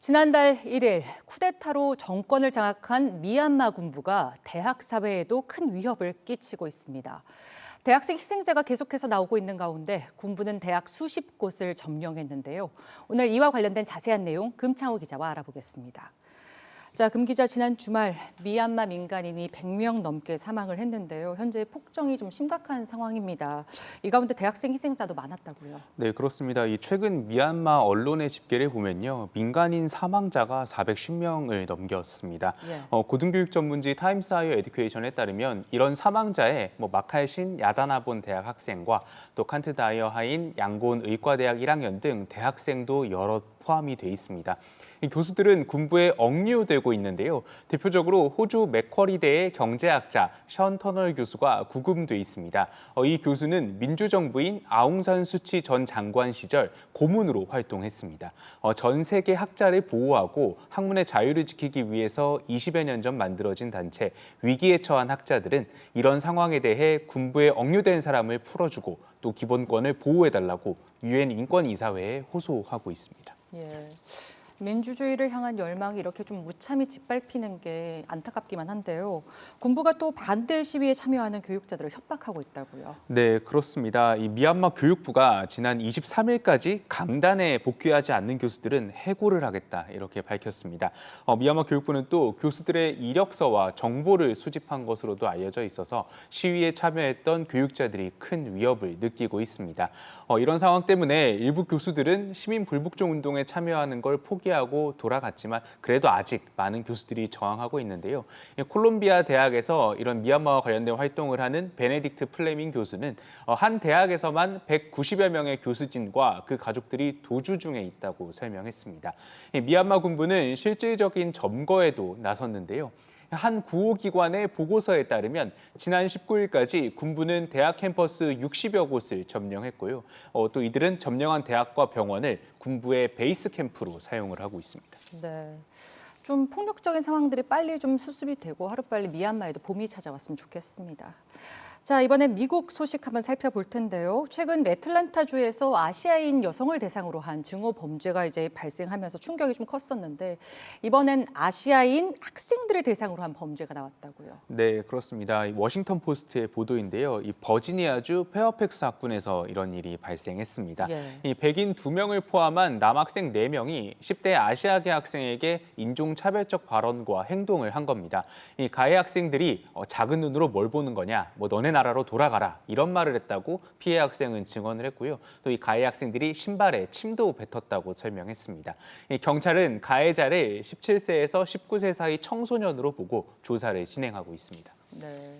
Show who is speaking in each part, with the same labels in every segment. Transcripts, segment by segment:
Speaker 1: 지난달 1일 쿠데타로 정권을 장악한 미얀마 군부가 대학 사회에도 큰 위협을 끼치고 있습니다. 대학생 희생자가 계속해서 나오고 있는 가운데 군부는 대학 수십 곳을 점령했는데요. 오늘 이와 관련된 자세한 내용 금창호 기자와 알아보겠습니다. 자, 금 기자, 지난 주말 미얀마 민간인이 100명 넘게 사망을 했는데요. 현재 폭정이 좀 심각한 상황입니다. 이 가운데 대학생 희생자도 많았다고요.
Speaker 2: 네, 그렇습니다. 이 최근 미얀마 언론의 집계를 보면요, 민간인 사망자가 410명을 넘겼습니다.
Speaker 1: 예.
Speaker 2: 고등교육 전문지 타임스 하이어 에듀케이션에 따르면 이런 사망자에 마칼신 야다나본 대학 학생과 또 칸트 다이어 하인 양곤 의과대학 1학년 등 대학생도 여럿 포함이 돼 있습니다. 이 교수들은 군부에 억류되고 있는데요. 대표적으로 호주 맥쿼리대의 경제학자 션 터널 교수가 구금돼 있습니다. 이 교수는 민주정부인 아웅산 수치 전 장관 시절 고문으로 활동했습니다. 전 세계 학자를 보호하고 학문의 자유를 지키기 위해서 20여 년 전 만들어진 단체 위기에 처한 학자들은 이런 상황에 대해 군부에 억류된 사람을 풀어주고 또 기본권을 보호해달라고 유엔 인권이사회에 호소하고 있습니다.
Speaker 1: 예. 민주주의를 향한 열망이 이렇게 좀 무참히 짓밟히는 게 안타깝기만 한데요. 군부가 또 반대 시위에 참여하는 교육자들을 협박하고 있다고요.
Speaker 2: 네, 그렇습니다. 이 미얀마 교육부가 지난 23일까지 강단에 복귀하지 않는 교수들은 해고를 하겠다 이렇게 밝혔습니다. 미얀마 교육부는 또 교수들의 이력서와 정보를 수집한 것으로도 알려져 있어서 시위에 참여했던 교육자들이 큰 위협을 느끼고 있습니다. 이런 상황 때문에 일부 교수들은 시민 불복종 운동에 참여하는 걸 포기하고 돌아갔지만 그래도 아직 많은 교수들이 저항하고 있는데요. 콜롬비아 대학에서 이런 미얀마와 관련된 활동을 하는 베네딕트 플레밍 교수는 한 대학에서만 190여 명의 교수진과 그 가족들이 도주 중에 있다고 설명했습니다. 미얀마 군부는 실질적인 점거에도 나섰는데요. 한 구호기관의 보고서에 따르면 지난 19일까지 군부는 대학 캠퍼스 60여 곳을 점령했고요. 또 이들은 점령한 대학과 병원을 군부의 베이스 캠프로 사용을 하고 있습니다.
Speaker 1: 네. 좀 폭력적인 상황들이 빨리 좀 수습이 되고 하루빨리 미얀마에도 봄이 찾아왔으면 좋겠습니다. 자, 이번엔 미국 소식 한번 살펴볼 텐데요. 최근 애틀랜타주에서 아시아인 여성을 대상으로 한 증오 범죄가 이제 발생하면서 충격이 좀 컸었는데 이번엔 아시아인 학생들을 대상으로 한 범죄가 나왔다고요.
Speaker 2: 네, 그렇습니다. 워싱턴 포스트의 보도인데요. 이 버지니아주 페어팩스 학군에서 이런 일이 발생했습니다.
Speaker 1: 예.
Speaker 2: 이 백인 2명을 포함한 남학생 4명이 10대 아시아계 학생에게 인종차별적 발언과 행동을 한 겁니다. 이 가해 학생들이 작은 눈으로 뭘 보는 거냐, 너네 나라로 돌아가라 이런 말을 했다고 피해 학생은 증언을 했고요. 또 이 가해 학생들이 신발에 침도 뱉었다고 설명했습니다. 이 경찰은 가해자를 17세에서 19세 사이 청소년으로 보고 조사를 진행하고 있습니다.
Speaker 1: 네.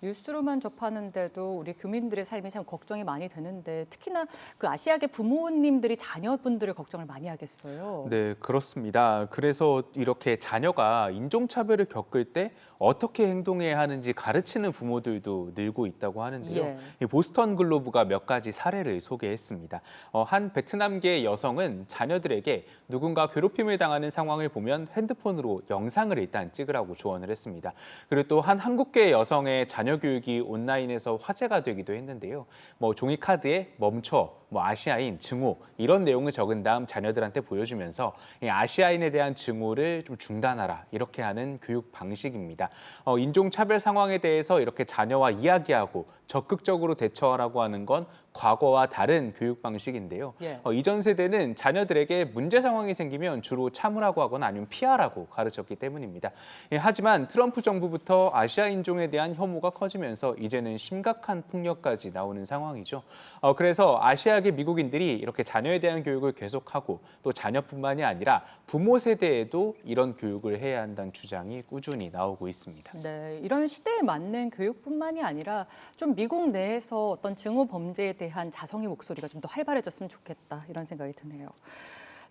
Speaker 1: 뉴스로만 접하는데도 우리 교민들의 삶이 참 걱정이 많이 되는데 특히나 그 아시아계 부모님들이 자녀분들을 걱정을 많이 하겠어요.
Speaker 2: 네, 그렇습니다. 그래서 이렇게 자녀가 인종차별을 겪을 때 어떻게 행동해야 하는지 가르치는 부모들도 늘고 있다고 하는데요.
Speaker 1: 예.
Speaker 2: 이 보스턴 글로브가 몇 가지 사례를 소개했습니다. 한 베트남계 여성은 자녀들에게 누군가 괴롭힘을 당하는 상황을 보면 핸드폰으로 영상을 일단 찍으라고 조언을 했습니다. 그리고 또 한 한국계 여성의 자녀 교육이 온라인에서 화제가 되기도 했는데요. 종이카드에 멈춰, 아시아인, 증오 이런 내용을 적은 다음 자녀들한테 보여주면서 이 아시아인에 대한 증오를 좀 중단하라 이렇게 하는 교육 방식입니다. 인종차별 상황에 대해서 이렇게 자녀와 이야기하고 적극적으로 대처하라고 하는 건 과거와 다른 교육 방식인데요.
Speaker 1: 예.
Speaker 2: 이전 세대는 자녀들에게 문제 상황이 생기면 주로 참으라고 하거나 아니면 피하라고 가르쳤기 때문입니다. 하지만 트럼프 정부부터 아시아 인종에 대한 혐오가 커지면서 이제는 심각한 폭력까지 나오는 상황이죠. 그래서 아시아계 미국인들이 이렇게 자녀에 대한 교육을 계속하고 또 자녀뿐만이 아니라 부모 세대에도 이런 교육을 해야 한다는 주장이 꾸준히 나오고 있습니다.
Speaker 1: 네, 이런 시대에 맞는 교육뿐만이 아니라 좀 미국 내에서 어떤 증오 범죄에 대한 자성의 목소리가 좀 더 활발해졌으면 좋겠다 이런 생각이 드네요.